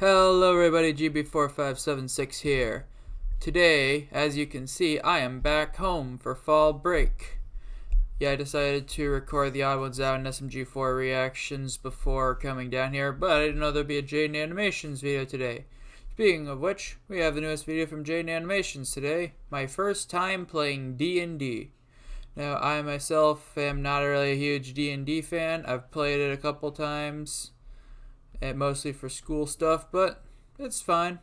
Hello everybody, GB4576 here. Today, as you can see, I am back home for fall break. Yeah, I decided to record the Odd Ones Out and SMG4 reactions before coming down here, but I didn't know there'd be a Jaden Animations video today. Speaking of which, we have the newest video from Jaden Animations today, my first time playing D&D. Now, I myself am not really a huge D&D fan. I've played it a couple times, and mostly for school stuff, but it's fine.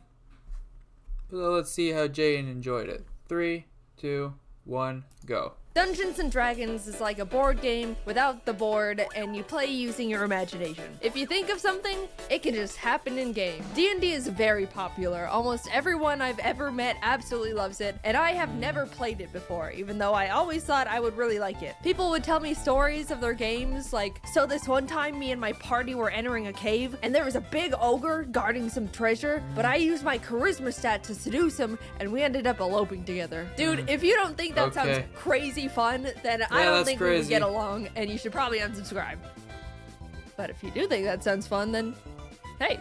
So let's see how Jaden enjoyed it. 3, 2, 1, go. Dungeons & Dragons is like a board game without the board, and you play using your imagination. If you think of something, it can just happen in game. D&D is very popular. Almost everyone I've ever met absolutely loves it, and I have never played it before, even though I always thought I would really like it. People would tell me stories of their games, like, so this one time me and my party were entering a cave, and there was a big ogre guarding some treasure, but I used my charisma stat to seduce him, and we ended up eloping together. Dude, if you don't think that sounds crazy fun, then I don't think we would get along, and you should probably unsubscribe. But if you do think that sounds fun, then hey.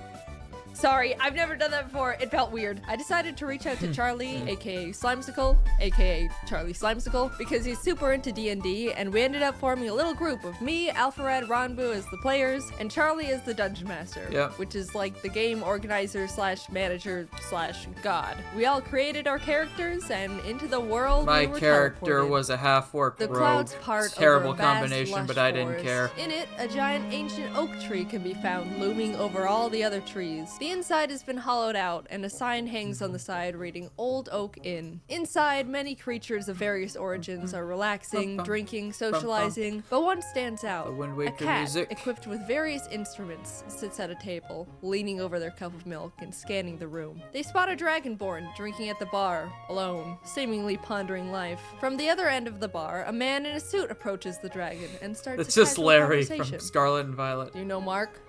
Sorry, I've never done that before. It felt weird. I decided to reach out to Charlie, aka Slimesicle, aka Charlie Slimesicle, because he's super into D&D, and we ended up forming a little group of me, Alpharad, Ronbu as the players, and Charlie as the dungeon master, which is like the game organizer slash manager slash god. We all created our characters, and into the world My we were character teleported. Was a half-orc The rogue. clouds part Terrible over a vast, combination, but lush I didn't forest. care. In it, a giant ancient oak tree can be found looming over all the other trees. The inside has been hollowed out, and a sign hangs on the side reading Old Oak Inn. Inside, many creatures of various origins are relaxing, drinking, socializing, but one stands out. A cat, equipped with various instruments, sits at a table, leaning over their cup of milk and scanning the room. They spot a dragonborn drinking at the bar, alone, seemingly pondering life. From the other end of the bar, a man in a suit approaches the dragon and starts It's a just casual Larry from conversation. Scarlet and Violet. Do you know Mark?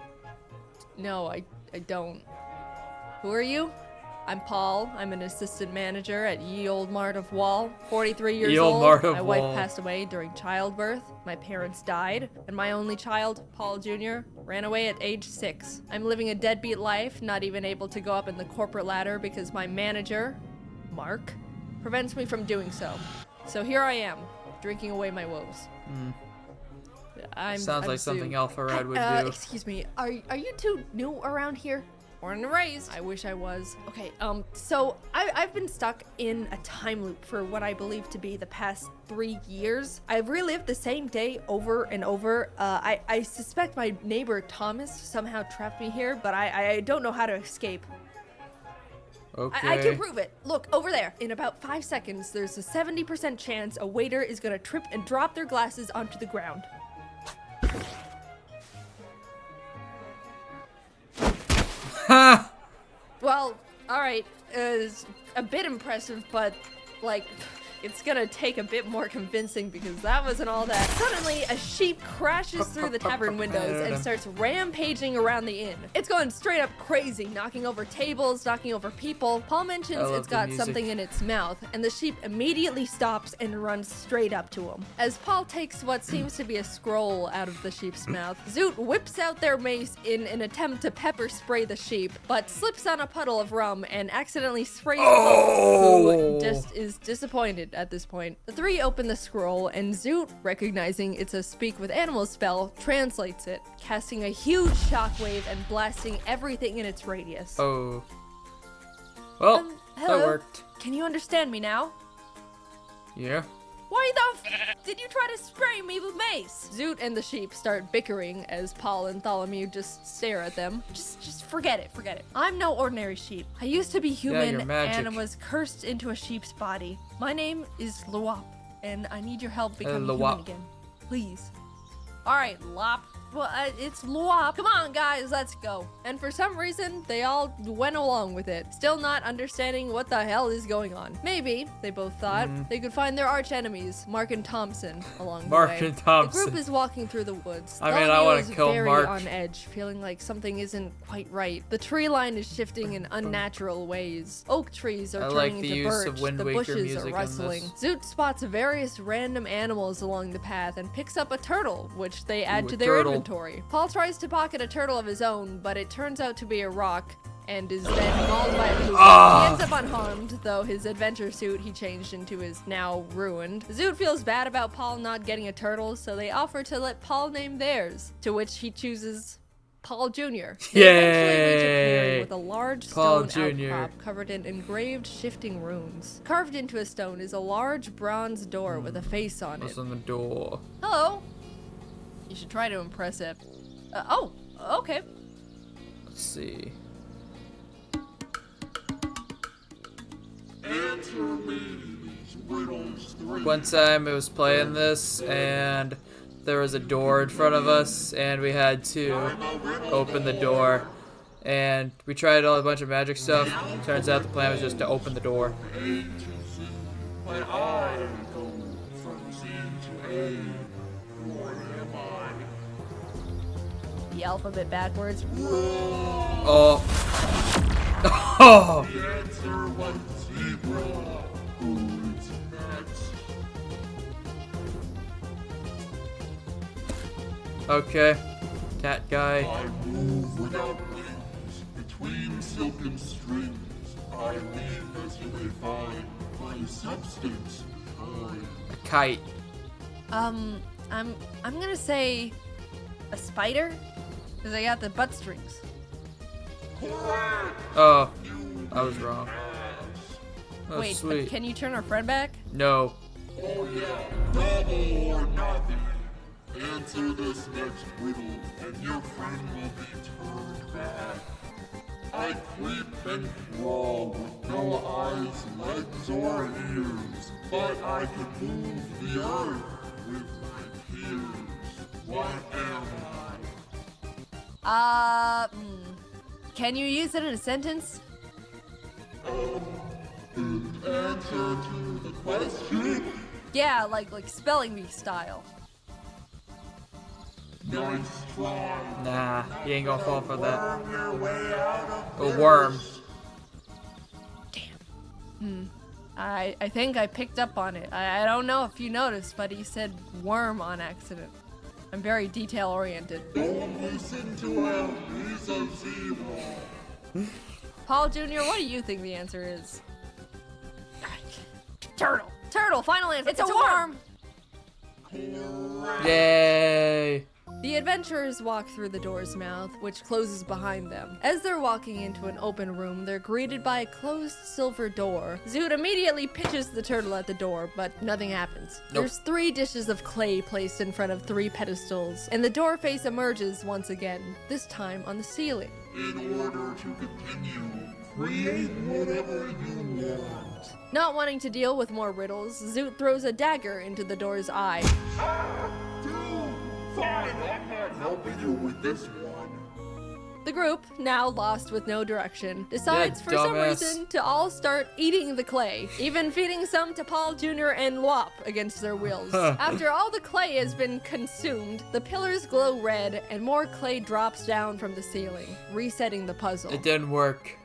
No, I don't. Who are you? I'm Paul. I'm an assistant manager at Ye Old Mart of Wall. 43 years old. My wife passed away during childbirth. My parents died. And my only child, Paul Jr., ran away at age 6. I'm living a deadbeat life, not even able to go up in the corporate ladder because my manager, Mark, prevents me from doing so. So here I am, drinking away my woes. Sounds like something Alpharad would do. Excuse me, are you two new around here? Born and raised. I wish I was. Okay, so I've been stuck in a time loop for what I believe to be the past 3 years. I've relived the same day over and over. I suspect my neighbor Thomas somehow trapped me here, but I don't know how to escape. Okay. I can prove it. Look, over there. In about 5 seconds, there's a 70% chance a waiter is gonna trip and drop their glasses onto the ground. Well, alright, it's a bit impressive, but, like, it's gonna take a bit more convincing because that wasn't all that. Suddenly, a sheep crashes through the tavern windows and starts rampaging around the inn. It's going straight up crazy, knocking over tables, knocking over people. Paul mentions it's got something in its mouth, and the sheep immediately stops and runs straight up to him. As Paul takes what seems to be a scroll out of the sheep's mouth, Zoot whips out their mace in an attempt to pepper spray the sheep, but slips on a puddle of rum and accidentally sprays Paul, who just is disappointed at this point. The three open the scroll, and Zoot, recognizing it's a speak with animals spell, translates it, casting a huge shockwave and blasting everything in its radius. Oh. Well, hello? that worked. Can you understand me now? Yeah. Why the f did you try to spray me with mace? Zoot and the sheep start bickering as Paul and Tholomew just stare at them. Just forget it, forget it. I'm no ordinary sheep. I used to be human and was cursed into a sheep's body. My name is Luop, and I need your help becoming human again. Please. Alright, Lop. Well, it's Luop. Come on, guys, let's go. And for some reason, they all went along with it, still not understanding what the hell is going on. Maybe, they both thought, they could find their arch enemies, Mark and Thompson, along the way. Mark and Thompson. The group is walking through the woods. I mean, I want to kill Mark. Very on edge, feeling like something isn't quite right. The tree line is shifting in unnatural ways. Oak trees are turning into birch. The bushes are rustling. Zoot spots various random animals along the path and picks up a turtle, which they add to their inventory. Paul tries to pocket a turtle of his own, but it turns out to be a rock, and is then mauled by a cougar. Ah! He ends up unharmed, though his adventure suit he changed into is now ruined. Zoot feels bad about Paul not getting a turtle, so they offer to let Paul name theirs, to which he chooses Paul Jr. They eventually reach a clearing with a large Paul stone Jr. outcrop covered in engraved shifting runes. Carved into a stone is a large bronze door with a face on it. What's on the door? Hello. You should try to impress it. Oh, okay. Let's see. One time I was playing this and there was a door in front of us and we had to open the door. And we tried a bunch of magic stuff. Turns out the plan was just to open the door. The alphabet backwards. Oh. Oh. Okay. Cat guy. I move without wings, between silken strings. I leave as you may find my substance behind. A kite. I'm gonna say a spider, because I got the butt strings. Oh. I was wrong. Oh, Wait, but sweet. can you turn our friend back? No. Oh yeah, double or nothing. Answer this next riddle, and your friend will be turned back. I creep and crawl with no eyes, legs, or ears, but I can move the earth with my peers. What am I? Can you use it in a sentence? In answer to the question, Yeah, like spelling bee style. nice try. Nah, he ain't gonna fall for that. Worm your way out of A worm. this. I think I picked up on it. I don't know if you noticed, but he said worm on accident. I'm very detail oriented. Don't listen to him, he's a zero. Paul Jr., what do you think the answer is? Turtle. Turtle, final answer. It's a worm. Yay. The adventurers walk through the door's mouth, which closes behind them. As they're walking into an open room, they're greeted by a closed silver door. Zoot immediately pitches the turtle at the door, but nothing happens. Nope. There's 3 dishes of clay placed in front of 3 pedestals, and the door face emerges once again, this time on the ceiling. In order to continue, create whatever you want. Not wanting to deal with more riddles, Zoot throws a dagger into the door's eye. Dude, fine, I'm not helping you with this one. The group, now lost with no direction, decides Yeah, for some dumbass. reason to all start eating the clay, even feeding some to Paul Jr. and Lwop against their wills. After all the clay has been consumed, the pillars glow red and more clay drops down from the ceiling, resetting the puzzle. It didn't work.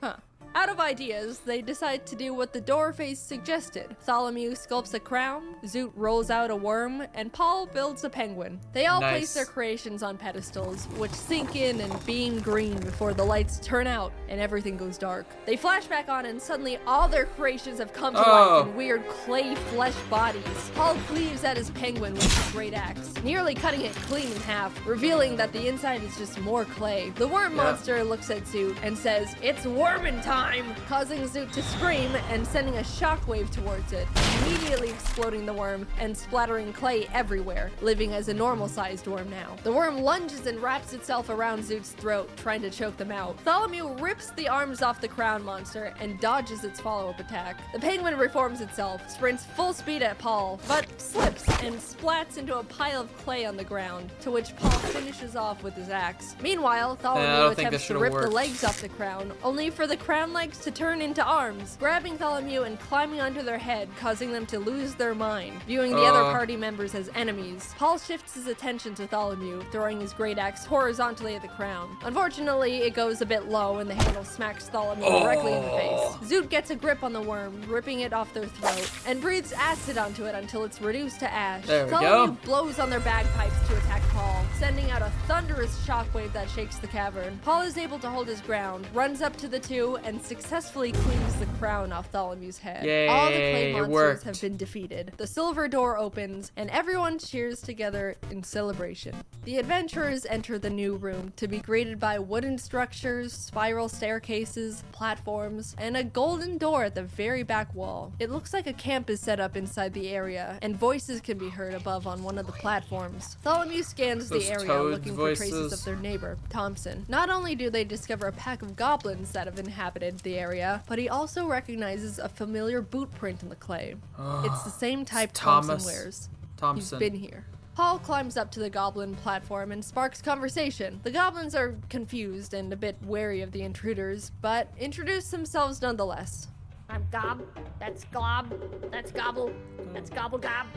Huh. Out of ideas, they decide to do what the door face suggested. Tholomew sculpts a crown, Zoot rolls out a worm, and Paul builds a penguin. They all Nice. place their creations on pedestals, which sink in and beam green before the lights turn out and everything goes dark. They flash back on and suddenly all their creations have come to life in weird clay flesh bodies. Paul cleaves at his penguin with his great axe, nearly cutting it clean in half, revealing that the inside is just more clay. The worm monster looks at Zoot and says, "It's wormin' time!" causing Zoot to scream and sending a shockwave towards it, immediately exploding the worm and splattering clay everywhere, living as a normal-sized worm now. The worm lunges and wraps itself around Zoot's throat, trying to choke them out. Tholomew rips the arms off the crown monster and dodges its follow-up attack. The penguin reforms itself, sprints full speed at Paul, but slips and splats into a pile of clay on the ground, to which Paul finishes off with his axe. Meanwhile, I Tholomew don't think that attempts to should've rip the worked. legs off the crown, only for the crown legs to turn into arms, grabbing Tholomew and climbing onto their head, causing them to lose their mind, viewing the other party members as enemies. Paul shifts his attention to Tholomew, throwing his great axe horizontally at the crown. Unfortunately, it goes a bit low and the handle smacks Tholomew directly in the face. Zoot gets a grip on the worm, ripping it off their throat, and breathes acid onto it until it's reduced to ash. There we Tholomew go. blows on their bagpipes to attack Paul, sending out a thunderous shockwave that shakes the cavern. Paul is able to hold his ground, runs up to the two, and successfully cleans the crown off Tholomew's head. Yay, all the clay it monsters worked. have been defeated. The silver door opens, and everyone cheers together in celebration. The adventurers enter the new room to be greeted by wooden structures, spiral staircases, platforms, and a golden door at the very back wall. It looks like a camp is set up inside the area, and voices can be heard above on one of the platforms. Tholomew scans the Those area toad looking for traces voices. of their neighbor, Thompson. Not only do they discover a pack of goblins that have inhabited the area, but he also recognizes a familiar boot print in the clay. It's the same type Thompson Thomas wears. Thompson. He's been here. Paul climbs up to the goblin platform and sparks conversation. The goblins are confused and a bit wary of the intruders, but introduce themselves nonetheless. I'm Gob, that's Glob, that's Gobble, that's Gobble Gob,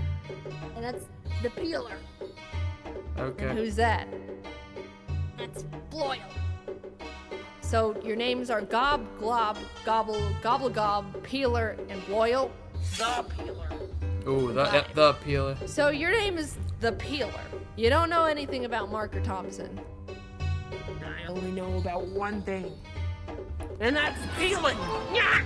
and that's the Peeler, Okay. Who's that? that's Bloyle. So your names are Gob, Glob, Gobble, Gobble Gob, Peeler, and Loyal? The Peeler. Ooh, the peeler. So your name is the Peeler. You don't know anything about Marker Thompson. I only know about one thing, and that's peeling. Yeah.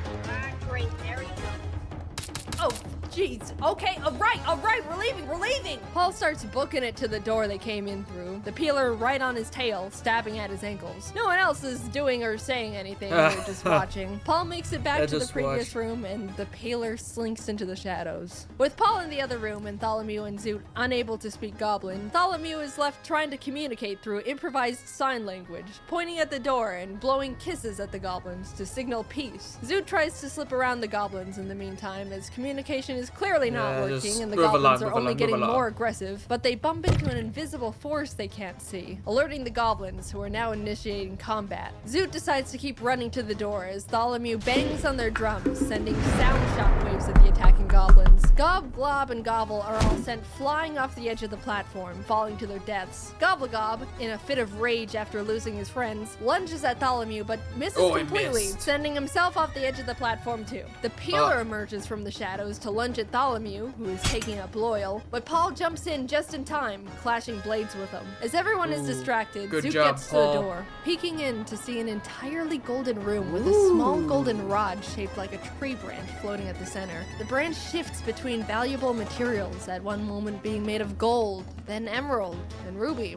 Great, there you go. Oh, jeez. Okay, all right, we're leaving. Paul starts booking it to the door they came in through, the Peeler right on his tail, stabbing at his ankles. No one else is doing or saying anything, they're just watching. Paul makes it back I to the just previous watched. room, and the Peeler slinks into the shadows. With Paul in the other room and Tholomew and Zoot unable to speak Goblin, Tholomew is left trying to communicate through improvised sign language, pointing at the door and blowing kisses at the goblins to signal peace. Zoot tries to slip around the goblins in the meantime, as communication is clearly not Yeah, just working and the move goblins along, are move only along, getting move along. more aggressive, but they bump into an invisible force they can't see, alerting the goblins, who are now initiating combat. Zoot decides to keep running to the door as Tholomew bangs on their drums, sending sound shockwaves at the attacking goblins. Gob, Glob, and Gobble are all sent flying off the edge of the platform, falling to their deaths. Gobblegob, in a fit of rage after losing his friends, lunges at Tholomew but misses Oh, he completely, missed. sending himself off the edge of the platform too. The Peeler emerges from the shadows to lunge at Tholomew, who is taking up Loyal, but Paul jumps in just in time, clashing blades with him. As everyone is distracted, good Zoot job, gets to the Paul. door, peeking in to see an entirely golden room with a small golden rod shaped like a tree branch floating at the center. The branch shifts between valuable materials, at one moment being made of gold, then emerald, then ruby.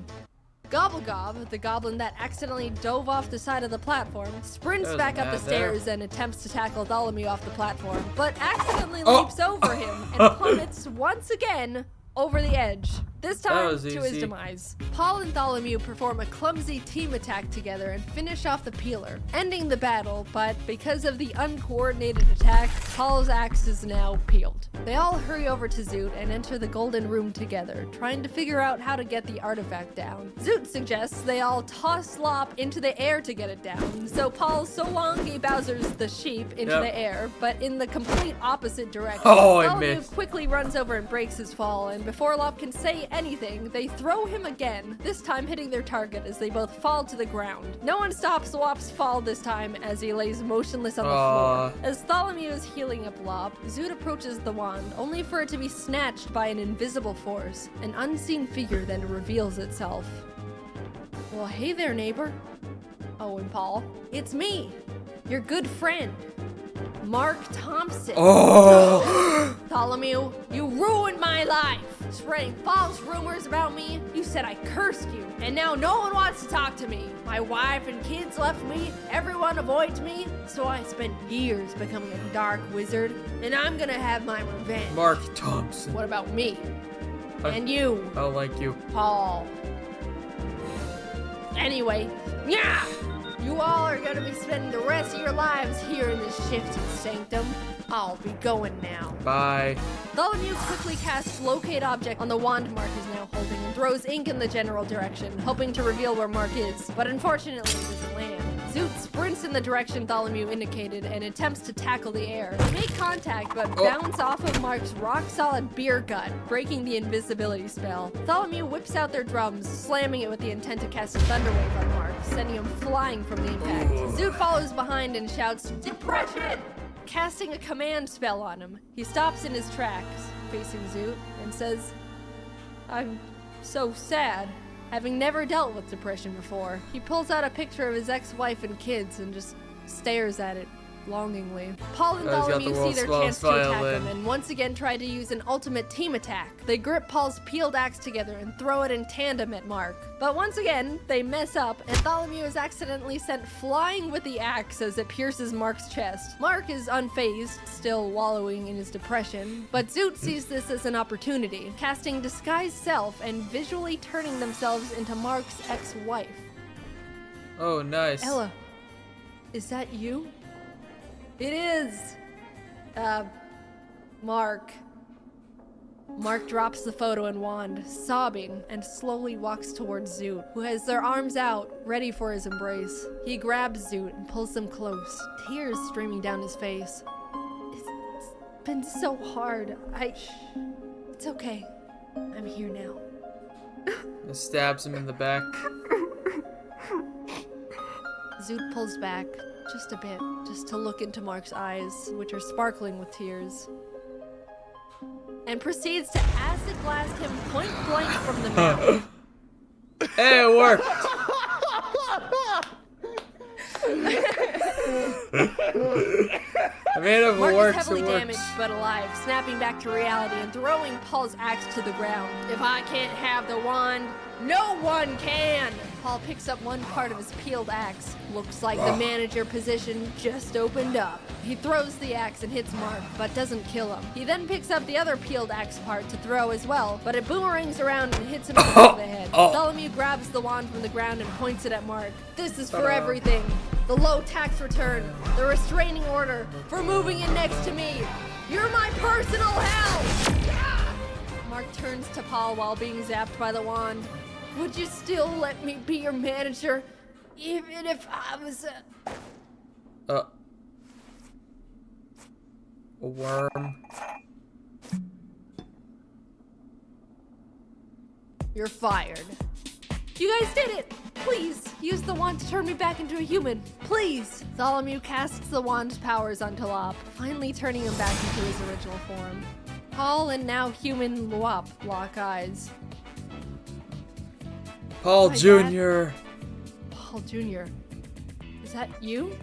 Gobblegob, the goblin that accidentally dove off the side of the platform, sprints Doesn't back up the matter. stairs and attempts to tackle Tholomew off the platform, but accidentally Oh. leaps over him and plummets once again over the edge. This time was to his easy. demise. Paul and Tholomew perform a clumsy team attack together and finish off the Peeler, ending the battle, but because of the uncoordinated attack, Paul's axe is now peeled. They all hurry over to Zoot and enter the golden room together, trying to figure out how to get the artifact down. Zoot suggests they all toss Lop into the air to get it down, so Paul solongi Bowser's the sheep into Yep. the air, but in the complete opposite direction. Oh, I Tholomew missed. quickly runs over and breaks his fall, and before Lop can say anything, they throw him again, this time hitting their target as they both fall to the ground. No one stops Lop's fall this time as he lays motionless on the Aw. floor. As Tholomew is healing up Lop, Zoot approaches the wand, only for it to be snatched by an invisible force. An unseen figure then reveals itself. Well, hey there, neighbor. Oh, and Paul. It's me, your good friend, Mark Thompson. Oh! Tholomew, you ruined my life, spreading false rumors about me. You said I cursed you, and now no one wants to talk to me. My wife and kids left me, everyone avoids me, so I spent years becoming a dark wizard, and I'm gonna have my revenge. Mark Thompson. What about me? I- And you, I don't like you. Paul. Anyway, yeah! You all are gonna be spending the rest of your lives here in this shifty sanctum. I'll be going now. Bye. Tholomew quickly casts Locate Object on the wand Mark is now holding and throws ink in the general direction, hoping to reveal where Mark is, but unfortunately it doesn't land. Zoot sprints in the direction Tholomew indicated and attempts to tackle the air. They make contact, but bounce off of Mark's rock-solid beer gut, breaking the invisibility spell. Tholomew whips out their drums, slamming it with the intent to cast a Thunderwave on Mark, sending him flying from the impact. Zoot follows behind and shouts, "Depression!" casting a command spell on him. He stops in his tracks, facing Zoot, and says, "I'm so sad. having never dealt with depression before. He pulls out a picture of his ex-wife and kids and just stares at it longingly. Paul and Bartholomew see their chance to attack him and once again try to use an ultimate team attack. They grip Paul's peeled axe together and throw it in tandem at Mark. But once again, they mess up and Bartholomew is accidentally sent flying with the axe as it pierces Mark's chest. Mark is unfazed, still wallowing in his depression, but Zoot sees this as an opportunity, casting Disguise Self and visually turning themselves into Mark's ex-wife. Oh, nice. Ella, is that you? It is! Mark. Mark drops the photo and wand, sobbing, and slowly walks towards Zoot, who has their arms out, ready for his embrace. He grabs Zoot and pulls them close, tears streaming down his face. It's been so hard. It's okay. I'm here now. It stabs him in the back. Zoot pulls back, just a bit, just to look into Mark's eyes, which are sparkling with tears, and proceeds to acid blast him point blank from the mouth. Hey, it worked! I mean, if it Mark works, is heavily it works. damaged but alive, snapping back to reality and throwing Paul's axe to the ground. If I can't have the wand, no one can! Paul picks up one part of his peeled axe. Looks like the manager position just opened up. He throws the axe and hits Mark, but doesn't kill him. He then picks up the other peeled axe part to throw as well, but it boomerangs around and hits him in the back of the head. Bartholomew grabs the wand from the ground and points it at Mark. This is for everything. The low tax return, the restraining order, for moving in next to me. You're my personal hell! Mark turns to Paul while being zapped by the wand. Would you still let me be your manager, even if I was A worm. You're fired. You guys did it! Please, use the wand to turn me back into a human. Please! Bartholomew casts the wand's powers on Talop, finally turning him back into his original form. Paul and now human Luop lock eyes. Paul My Jr. Paul Jr. Is that you?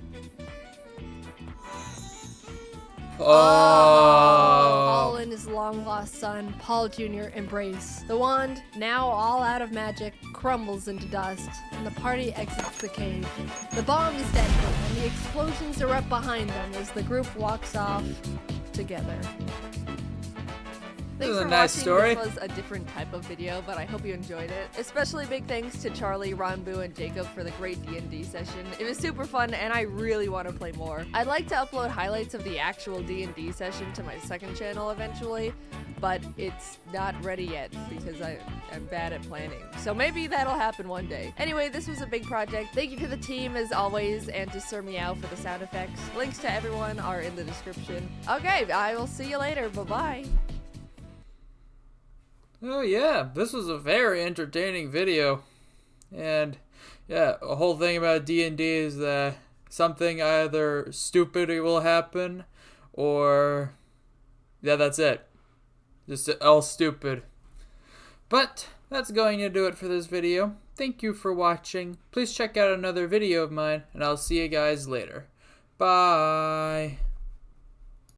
Paul and his long-lost son, Paul Jr., embrace. The wand, now all out of magic, crumbles into dust, and the party exits the cave. The bomb is detonated, and the explosions erupt behind them as the group walks off together. This Thanks is a for nice watching. story. This was a different type of video, but I hope you enjoyed it. Especially big thanks to Charlie, Ronbu, and Jacob for the great D&D session. It was super fun, and I really want to play more. I'd like to upload highlights of the actual D&D session to my second channel eventually, but it's not ready yet because I'm bad at planning. So maybe that'll happen one day. Anyway, this was a big project. Thank you to the team as always, and to Sir Meow for the sound effects. Links to everyone are in the description. Okay, I will see you later. Bye-bye. Oh yeah, this was a very entertaining video. And yeah, a whole thing about D&D is that something either stupid will happen or yeah, that's it. Just all stupid. But that's going to do it for this video. Thank you for watching. Please check out another video of mine and I'll see you guys later. Bye.